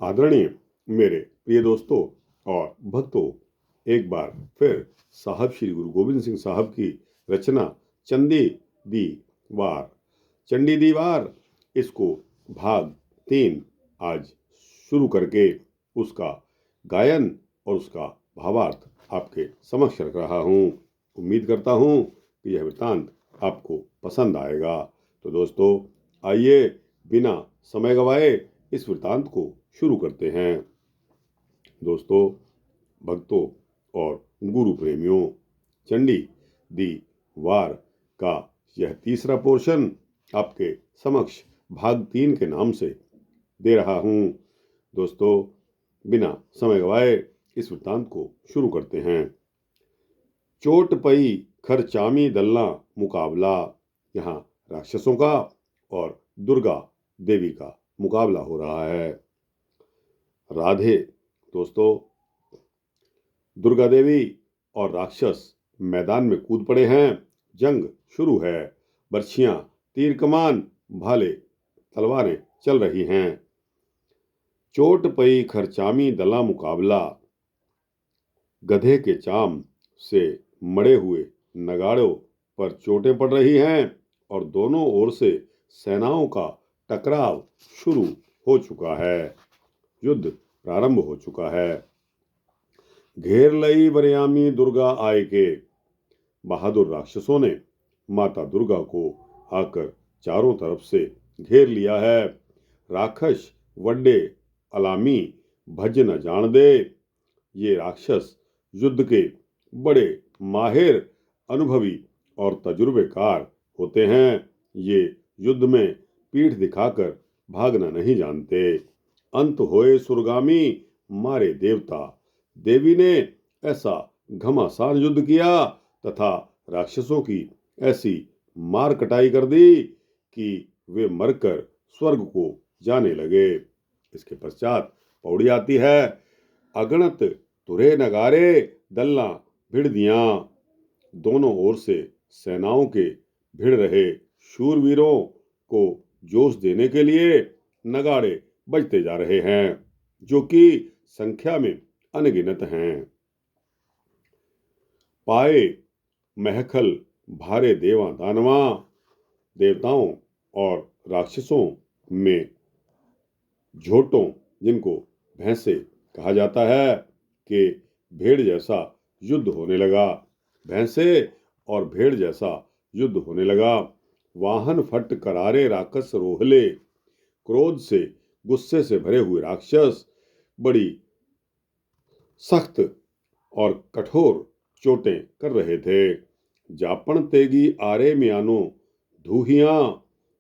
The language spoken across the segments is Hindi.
आदरणीय मेरे प्रिय दोस्तों और भक्तों, एक बार फिर साहब श्री गुरु गोविंद सिंह साहब की रचना चंडी दी वार चंडी दी वार इसको भाग 3 आज शुरू करके उसका गायन और उसका भावार्थ आपके समक्ष रख रहा हूँ। उम्मीद करता हूँ कि यह वृत्तांत आपको पसंद आएगा। तो दोस्तों, आइए बिना समय गवाए इस वृत्तांत को शुरू करते हैं। दोस्तों, भक्तों और गुरु प्रेमियों, चंडी दी वार का यह तीसरा पोर्शन आपके समक्ष भाग 3 के नाम से दे रहा हूं। दोस्तों, बिना समय गवाए इस वृत्तांत को शुरू करते हैं। चोट पई खरचामी दलना मुकाबला। यहाँ राक्षसों का और दुर्गा देवी का मुकाबला हो रहा है। राधे। दोस्तों, दुर्गा देवी और राक्षस मैदान में कूद पड़े हैं। जंग शुरू है। बर्छियां, तीर कमान, भाले, तलवारें चल रही हैं। चोट पई खरचामी दला मुकाबला। गधे के चाम से मड़े हुए नगाड़ों पर चोटें पड़ रही हैं और दोनों ओर से सेनाओं का टकराव शुरू हो चुका है। युद्ध प्रारंभ हो चुका है। घेर लई बरयामी दुर्गा आए के। बहादुर राक्षसों ने माता दुर्गा को आकर चारों तरफ से घेर लिया है। राक्षस वड्डे अलामी भज न जान दे। ये राक्षस युद्ध के बड़े माहिर, अनुभवी और तजुर्बेकार होते हैं। ये युद्ध में पीठ दिखाकर भागना नहीं जानते। अंत होए सुरगामी मारे देवता। देवी ने ऐसा घमासान युद्ध किया तथा राक्षसों की ऐसी मार कटाई कर दी कि वे मरकर स्वर्ग को जाने लगे। इसके पश्चात पौड़ी आती है। अगणत तुरे नगारे दलना भिड़ दियां। दोनों ओर से सेनाओं के भिड़ रहे शूरवीरों को जोश देने के लिए नगाड़े बजते जा रहे हैं, जो कि संख्या में अनगिनत हैं। पाए महखल भारे देवा दानवा। देवताओं और राक्षसों में झोटों, जिनको भैंसे कहा जाता है, कि भेड़ जैसा युद्ध होने लगा। भैंसे और भेड़ जैसा युद्ध होने लगा। वाहन फट करारे राक्षस रोहले। क्रोध से, गुस्से से भरे हुए राक्षस बड़ी सख्त और कठोर चोटें कर रहे थे। जापन तेगी आरे म्यानो धूहियां।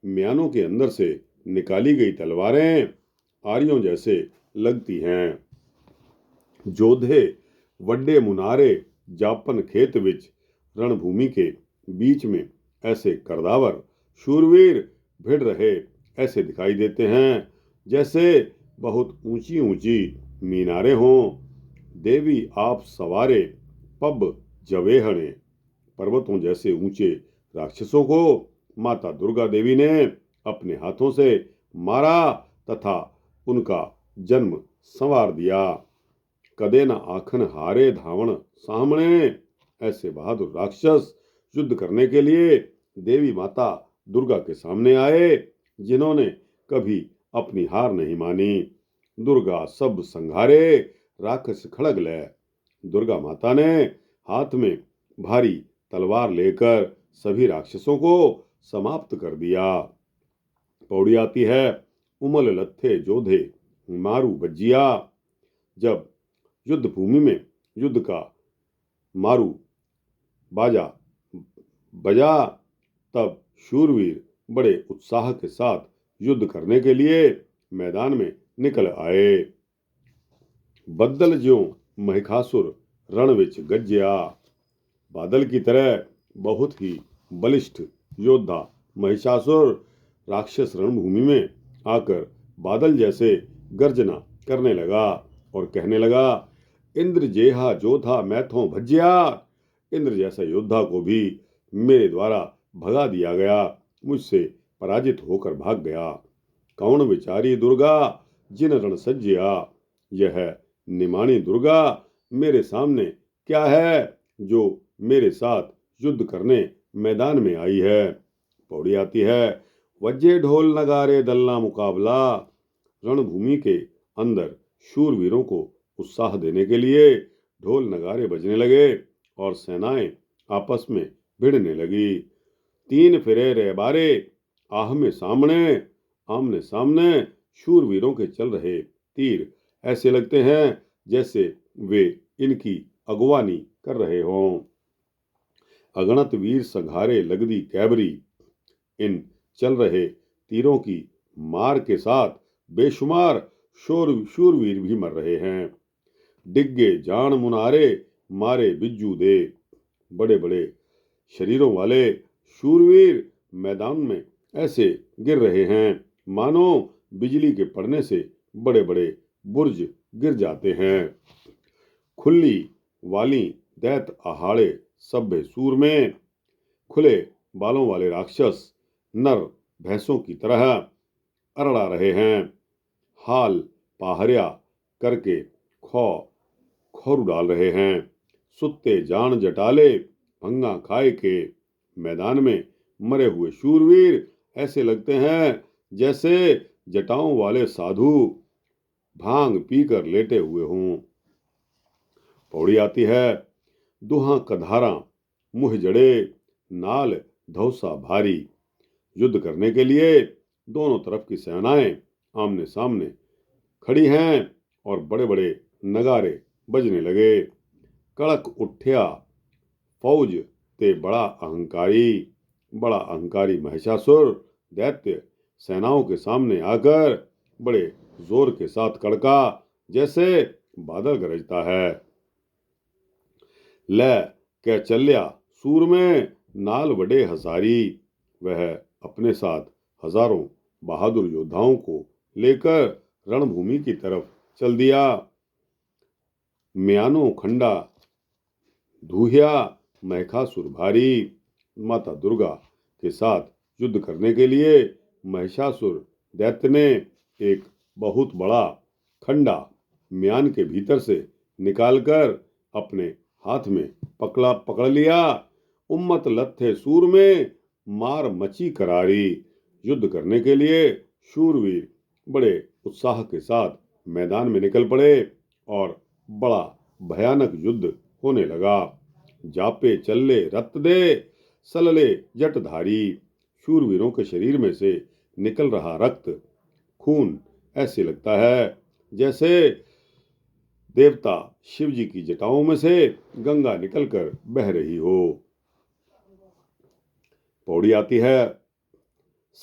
म्यानों के अंदर से निकाली गई तलवारें आरियों जैसे लगती हैं। जोधे वड्डे मुनारे जापन खेत विच। रणभूमि के बीच में ऐसे करदावर शूरवीर भिड़ रहे ऐसे दिखाई देते हैं, जैसे बहुत ऊंची ऊंची मीनारें हों। देवी आप सवारे पब जवेहणे। पर्वतों जैसे ऊंचे राक्षसों को माता दुर्गा देवी ने अपने हाथों से मारा तथा उनका जन्म संवार दिया। कदे न आखन हारे धावण सामने। ऐसे बहादुर राक्षस युद्ध करने के लिए देवी माता दुर्गा के सामने आए, जिन्होंने कभी अपनी हार नहीं मानी। दुर्गा सब संघारे राक्षस खड़ग ले। दुर्गा माता ने हाथ में भारी तलवार लेकर सभी राक्षसों को समाप्त कर दिया। पौड़ी आती है। उमल लत्थे जोधे मारू बज्जिया। जब युद्ध भूमि में युद्ध का मारू बाजा बजा, तब शूरवीर बड़े उत्साह के साथ युद्ध करने के लिए मैदान में निकल आए। बद्दल ज्यों महिषासुर रण विच गज्जिया। बादल की तरह बहुत ही बलिष्ठ योद्धा महिषासुर राक्षस रणभूमि में आकर बादल जैसे गर्जना करने लगा और कहने लगा, इंद्र जेहा जोधा मैथों भज्जिया। इंद्र जैसा योद्धा को भी मेरे द्वारा भगा दिया गया, मुझसे पराजित होकर भाग गया। कौन विचारी दुर्गा जिन रण सज्जया, यह निमाणी दुर्गा मेरे सामने क्या है जो मेरे साथ युद्ध करने मैदान में आई है। पौड़ी आती है, वज्जे ढोल नगारे दल्ला मुकाबला। रणभूमि के अंदर शूरवीरों को उत्साह देने के लिए ढोल नगारे बजने लगे और सेनाएं आपस में भिड़ने लगी। तीन फिरे रे बारे, आमने सामने शूरवीरों के चल रहे तीर ऐसे लगते हैं जैसे वे इनकी अगवानी कर रहे हों। अगणित वीर संघारे लगदी कैबरी, इन चल रहे तीरों की मार के साथ बेशुमार शूरवीर भी मर रहे हैं। डिग्गे जान मुनारे मारे बिज्जू दे, बड़े बड़े शरीरों वाले शूरवीर मैदान में ऐसे गिर रहे हैं मानो बिजली के पड़ने से बड़े बड़े बुर्ज गिर जाते हैं। खुली वाली दैत आहाड़े सभ्य सूर में, खुले बालों वाले राक्षस नर भैंसों की तरह अरड़ा रहे हैं। हाल पहाड़िया करके खौर डाल रहे हैं। सुत्ते जान जटाले भंगा खाए के, मैदान में मरे हुए शूरवीर ऐसे लगते हैं जैसे जटाओं वाले साधु भांग पीकर लेटे हुए हों। पौड़ी आती है, दुहा कधारा मुँह जड़े, नाल धौसा भारी। युद्ध करने के लिए दोनों तरफ की सेनाएं आमने सामने खड़ी हैं और बड़े बड़े नगारे बजने लगे। कड़क उठ्या फौज ते बड़ा अहंकारी महिषासुर दैत्य सेनाओं के सामने आकर बड़े जोर के साथ कड़का जैसे बादल गरजता है। ले कै चल्या सूर में नाल वडे हजारी, वह अपने साथ हजारों बहादुर योद्धाओं को लेकर रणभूमि की तरफ चल दिया। म्यानो खंडा धूहिया महिषासुर भारी, माता दुर्गा के साथ युद्ध करने के लिए महिषासुर दैत्य ने एक बहुत बड़ा खंडा म्यान के भीतर से निकालकर अपने हाथ में पकड़ लिया। उम्मत लत्थे सूर में मार मची करारी। युद्ध करने के लिए शूरवीर बड़े उत्साह के साथ मैदान में निकल पड़े और बड़ा भयानक युद्ध होने लगा। जापे चल्ले रत दे सलले जटधारी, शूरवीरों के शरीर में से निकल रहा रक्त खून ऐसे लगता है जैसे देवता शिव जी की जटाओं में से गंगा निकलकर बह रही हो। पौड़ी आती है,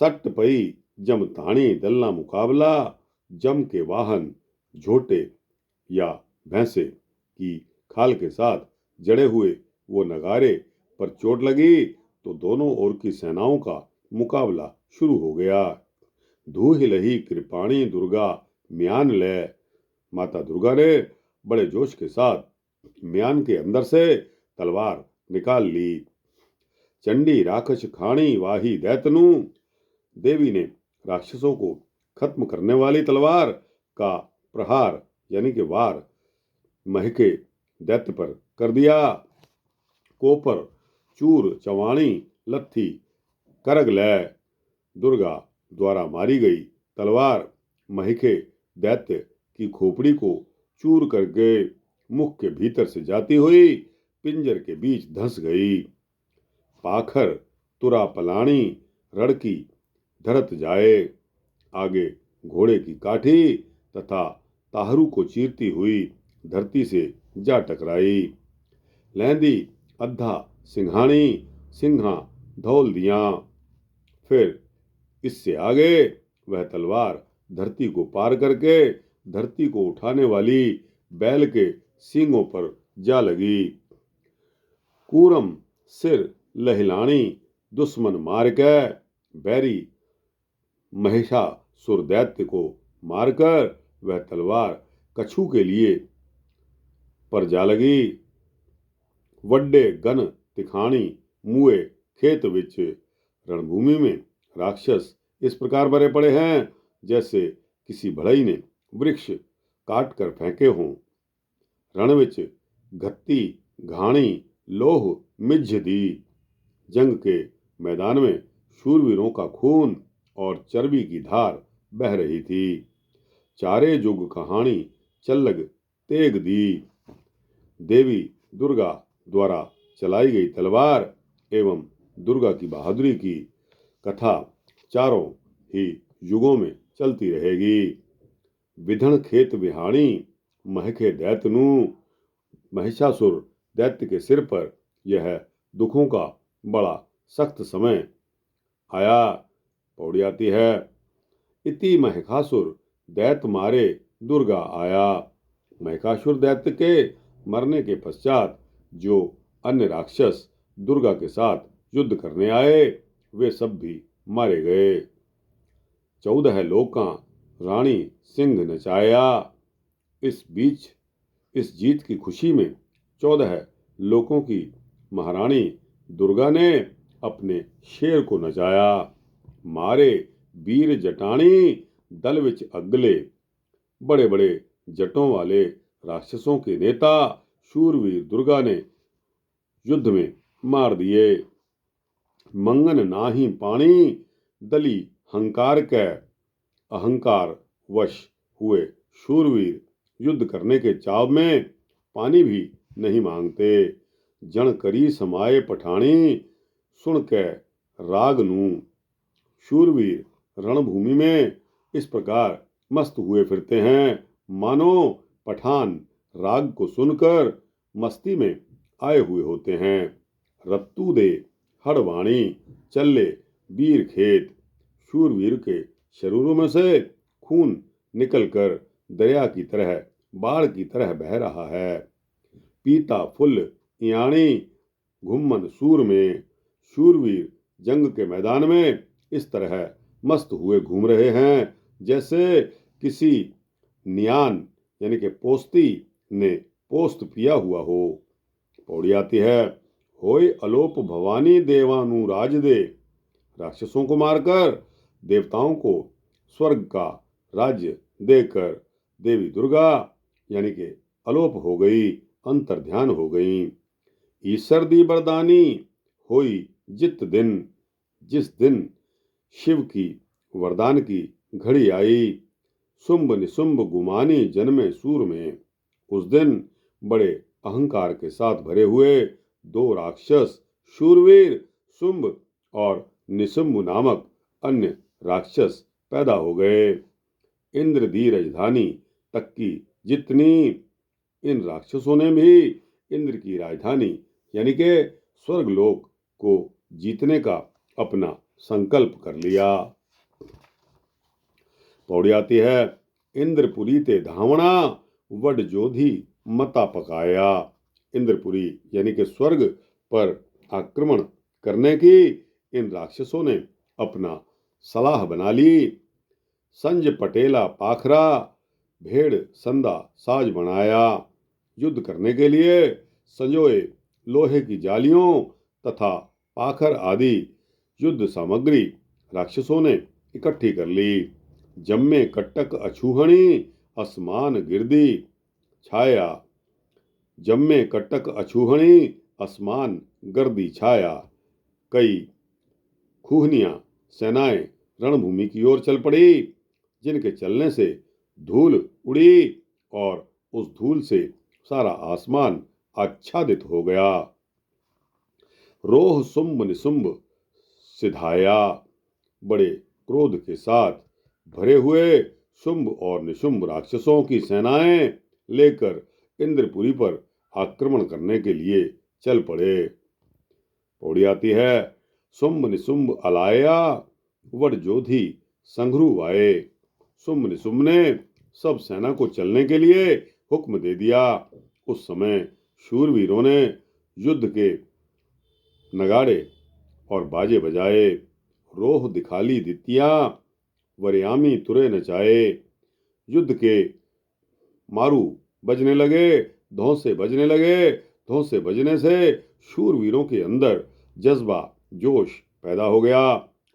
सट पई जम ताणी दल्ला मुकाबला, जम के वाहन झोटे या भैंसे की खाल के साथ जड़े हुए वो नगारे पर चोट लगी तो दोनों ओर की सेनाओं का मुकाबला शुरू हो गया। धूहि लही कृपाणी दुर्गा म्यान ले, माता दुर्गा ने बड़े जोश के साथ म्यान के अंदर से तलवार निकाल ली। चंडी राक्षस खाणी वाही दैतनु, देवी ने राक्षसों को खत्म करने वाली तलवार का प्रहार यानी कि वार महके दैत्य पर कर दिया। कोपर चूर चवाणी लत्थी करग लै, दुर्गा द्वारा मारी गई तलवार महिके दैत्य की खोपड़ी को चूर करके मुख के भीतर से जाती हुई पिंजर के बीच धंस गई। पाखर तुरा पलाणी रड़की धरत जाए, आगे घोड़े की काठी तथा ताहरू को चीरती हुई धरती से जा टकराई। लहंदी अद्धा सिंघाणी सिंघा धौल दिया। फिर इससे आगे वह तलवार धरती को पार करके धरती को उठाने वाली बैल के सींगों पर जा लगी। कूरम सिर लहिलाणी दुश्मन मार के, बैरी महिषासुर दैत्य को मारकर वह तलवार कछू के लिए पर जा लगी। वड्डे गन तिखाणी मुए खेत विच, रणभूमि में राक्षस इस प्रकार भरे पड़े हैं जैसे किसी बढ़ई ने वृक्ष काट कर फेंके हों। रण विच घत्ती घाणी लोह मिझ दी। जंग के मैदान में शूरवीरों का खून और चर्बी की धार बह रही थी। चारे जुग कहानी चल्लग तेग दी। देवी दुर्गा द्वारा चलाई गई तलवार एवं दुर्गा की बहादुरी की कथा चारों ही युगों में चलती रहेगी। विधण खेत बिहाणी महके दैतनु। महिषासुर दैत्य के सिर पर यह दुखों का बड़ा सख्त समय आया। पौड़ी आती है, इति महिषासुर दैत्य मारे दुर्गा आया। महिषासुर दैत्य के मरने के पश्चात जो अन्य राक्षस दुर्गा के साथ युद्ध करने आए वे सब भी मारे गए। 14 लोकां रानी सिंह नचाया। इस बीच इस जीत की खुशी में 14 लोकों की महारानी दुर्गा ने अपने शेर को नचाया। मारे वीर जटाणी दल विच अगले। बड़े बड़े जटों वाले राक्षसों के नेता शूरवीर दुर्गा ने युद्ध में मार दिए। मंगन नाही पानी दली हंकार कै। अहंकार वश हुए शूरवीर युद्ध करने के चाव में पानी भी नहीं मांगते। जन करी समाये पठानी सुन कै राग नू। शूरवीर रणभूमि में इस प्रकार मस्त हुए फिरते हैं मानो पठान राग को सुनकर मस्ती में आए हुए होते हैं। रत्तू दे हड़वाणी चले वीर खेत। शूरवीर के शरीरों में से खून निकलकर दरिया की तरह बाढ़ की तरह बह रहा है। पीता फुल इयाणी घुम्मन सूर में। शूरवीर जंग के मैदान में इस तरह मस्त हुए घूम रहे हैं जैसे किसी नियान यानी कि पोस्ती ने पोस्त पिया हुआ हो। पौड़ी आती है, होय अलोप भवानी देवानु राज दे। राक्षसों को मारकर देवताओं को स्वर्ग का राज्य देकर देवी दुर्गा यानी कि अलोप हो गई, अंतर्ध्यान हो गई। ईश्वर दी बरदानी होई जित दिन। जिस दिन शिव की वरदान की घड़ी आई। शुंभ निशुंभ गुमानी जन्मे सूर में। उस दिन बड़े अहंकार के साथ भरे हुए 2 राक्षस शूरवीर शुंभ और निशुंभ नामक अन्य राक्षस पैदा हो गए। इंद्र दी राजधानी तक की जितनी। इन राक्षसों ने भी इंद्र की राजधानी यानी कि स्वर्गलोक को जीतने का अपना संकल्प कर लिया। पौड़ी आती है, इंद्रपुरी ते धावणा वड जोधी मता पकाया। इंद्रपुरी यानी कि स्वर्ग पर आक्रमण करने की इन राक्षसों ने अपना सलाह बना ली। संज पटेला पाखरा भेड़ संदा साज बनाया। युद्ध करने के लिए संजोए लोहे की जालियों तथा पाखर आदि युद्ध सामग्री राक्षसों ने इकट्ठी कर ली। जम्मे कट्टक अछूहणी असमान गिरदी छाया। जम्मे कट्टक अछूहणी असमान गर्दी छाया। कई खूहनियां सेनाएं रणभूमि की ओर चल पड़ी जिनके चलने से धूल उड़ी और उस धूल से सारा आसमान आच्छादित हो गया। रोह शुंभ निशुंभ सिधाया। बड़े क्रोध के साथ भरे हुए शुंभ और निशुंभ राक्षसों की सेनाएं लेकर इंद्रपुरी पर आक्रमण करने के लिए चल पड़े। पौड़ी आती है, शुंभ निशुंभ अलाया वड जोधी संघ्रु वाए। शुंभ निशुंभ ने सब सेना को चलने के लिए हुक्म दे दिया। उस समय शूरवीरों ने युद्ध के नगाड़े और बाजे बजाए। रोह दिखाली दितिया वरयामी तुरे नचाए। युद्ध के मारू बजने लगे, धौंसे बजने लगे। धौंसे बजने से शूरवीरों के अंदर जज्बा जोश पैदा हो गया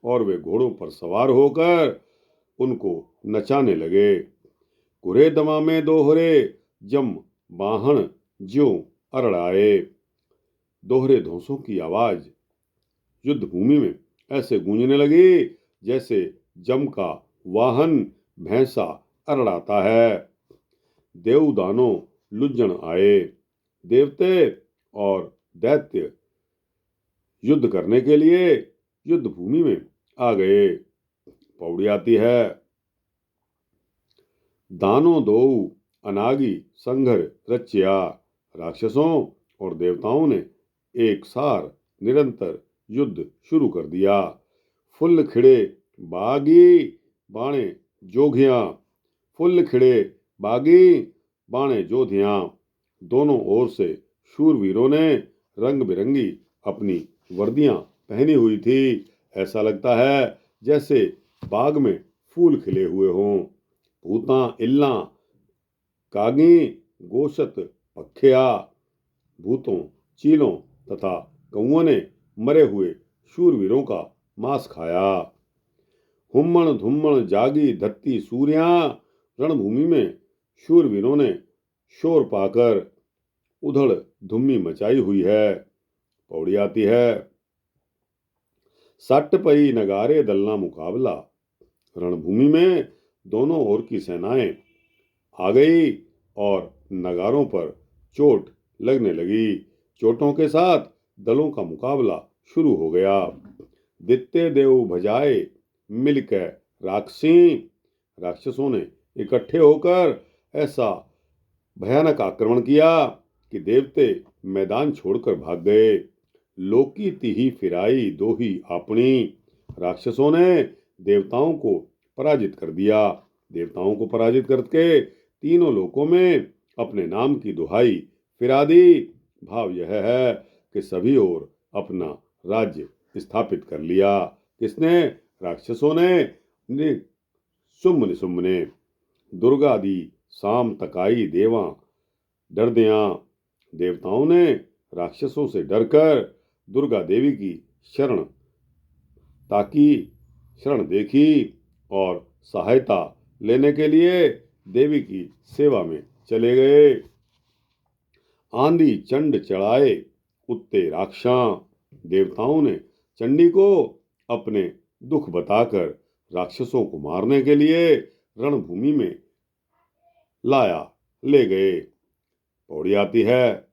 और वे घोड़ों पर सवार होकर उनको नचाने लगे। कुरे दमा में दोहरे जम बाहन ज्यों अरड़ाए। दोहरे धौंसों की आवाज युद्ध भूमि में ऐसे गूंजने लगी जैसे जम का वाहन भैंसा अरड़ाता है। देवदानों लुज्जन आए। देवते और दैत्य युद्ध करने के लिए युद्ध भूमि में आ गए। पौड़ी आती है। दानों दो अनागी संघर रचिया। राक्षसों और देवताओं ने एक सार निरंतर युद्ध शुरू कर दिया। फुल खिड़े बागी बाणे जोगियां। फुल खिड़े बागी बाणे जोधियां। दोनों ओर से शूरवीरों ने रंग बिरंगी अपनी वर्दियां पहनी हुई थी। ऐसा लगता है जैसे बाग में फूल खिले हुए हों। भूतां इल्लां कागी गोशत पखिया। भूतों चीलों तथा कौओं ने मरे हुए शूरवीरों का मांस खाया। हुम्मण धुम्मण जागी धत्ती सूर्यां। रणभूमि में शूरवीरों ने शोर पाकर उधड़ धुम्मी मचाई हुई है। पौड़ी आती है। सट पई नगारे दलना मुकाबला। रणभूमि में दोनों ओर की सेनाएं आ गई और नगारों पर चोट लगने लगी। चोटों के साथ दलों का मुकाबला शुरू हो गया। दित्ते देव भजाए मिलकर राक्षसी। राक्षसों ने इकट्ठे होकर ऐसा भयानक आक्रमण किया कि देवते मैदान छोड़कर भाग गए। लोकी तिही फिराई दोही अपनी। राक्षसों ने देवताओं को पराजित कर दिया। देवताओं को पराजित करके तीनों लोकों में अपने नाम की दुहाई फिरा दी। भाव यह है कि सभी ओर अपना राज्य स्थापित कर लिया। किसने? राक्षसों ने सुम्भ निशुम्भ ने। दुर्गा दी साम तकाई देवा डरदियां। देवताओं ने राक्षसों से डरकर दुर्गा देवी की शरण देखी और सहायता लेने के लिए देवी की सेवा में चले गए। आंधी चंड चढ़ाए उत्ते राक्षां। देवताओं ने चंडी को अपने दुख बताकर राक्षसों को मारने के लिए रणभूमि में ले गए। पौड़ी आती है।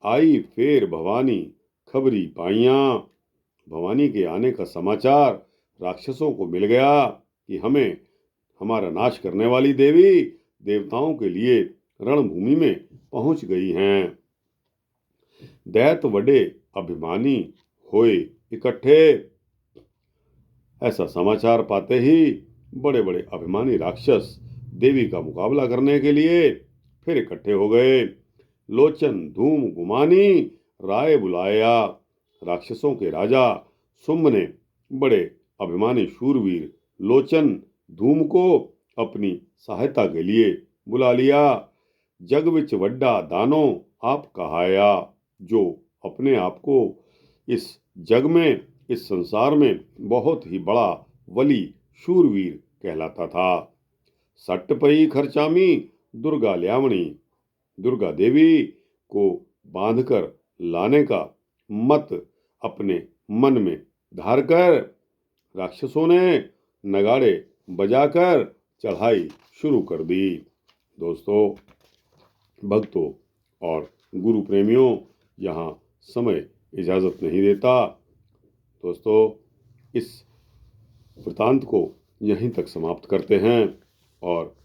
आई फेर भवानी खबरी पाइयां। भवानी के आने का समाचार राक्षसों को मिल गया कि हमें हमारा नाश करने वाली देवी देवताओं के लिए रणभूमि में पहुंच गई हैं। दैत वडे अभिमानी होए इकट्ठे। ऐसा समाचार पाते ही बड़े बड़े अभिमानी राक्षस देवी का मुकाबला करने के लिए फिर इकट्ठे हो गए। लोचन धूम गुमानी राय बुलाया। राक्षसों के राजा शुंभ ने बड़े अभिमानी शूरवीर लोचन धूम को अपनी सहायता के लिए बुला लिया। जग विच वड्डा दानो आप कहाया। जो अपने आप को इस जग में, इस संसार में बहुत ही बड़ा वली शूरवीर कहलाता था। सट पई खर्चामी दुर्गा ल्यावणी। दुर्गा देवी को बांधकर लाने का मत अपने मन में धारकर राक्षसों ने नगाड़े बजाकर चढ़ाई शुरू कर दी। दोस्तों, भक्तों और गुरु प्रेमियों, यहाँ समय इजाज़त नहीं देता। दोस्तों, इस वृतांत को यहीं तक समाप्त करते हैं और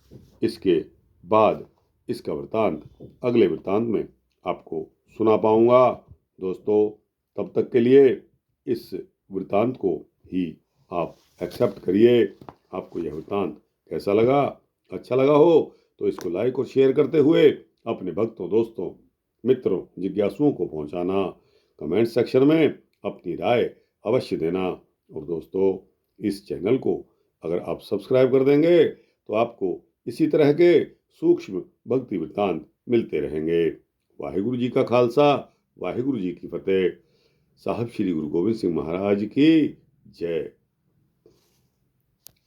इसके बाद इसका वृतांत अगले वृतांत में आपको सुना पाऊंगा। दोस्तों, तब तक के लिए इस वृतांत को ही आप एक्सेप्ट करिए। आपको यह वृतांत कैसा लगा? अच्छा लगा हो तो इसको लाइक और शेयर करते हुए अपने भक्तों, दोस्तों, मित्रों, जिज्ञासुओं को पहुंचाना। कमेंट सेक्शन में अपनी राय अवश्य देना। और दोस्तों, इस चैनल को अगर आप सब्सक्राइब कर देंगे तो आपको इसी तरह के सूक्ष्म भक्ति वृत्तांत मिलते रहेंगे। वाहिगुरु जी का खालसा, वाहिगुरु जी की फतेह। साहब श्री गुरु गोबिंद सिंह महाराज की जय।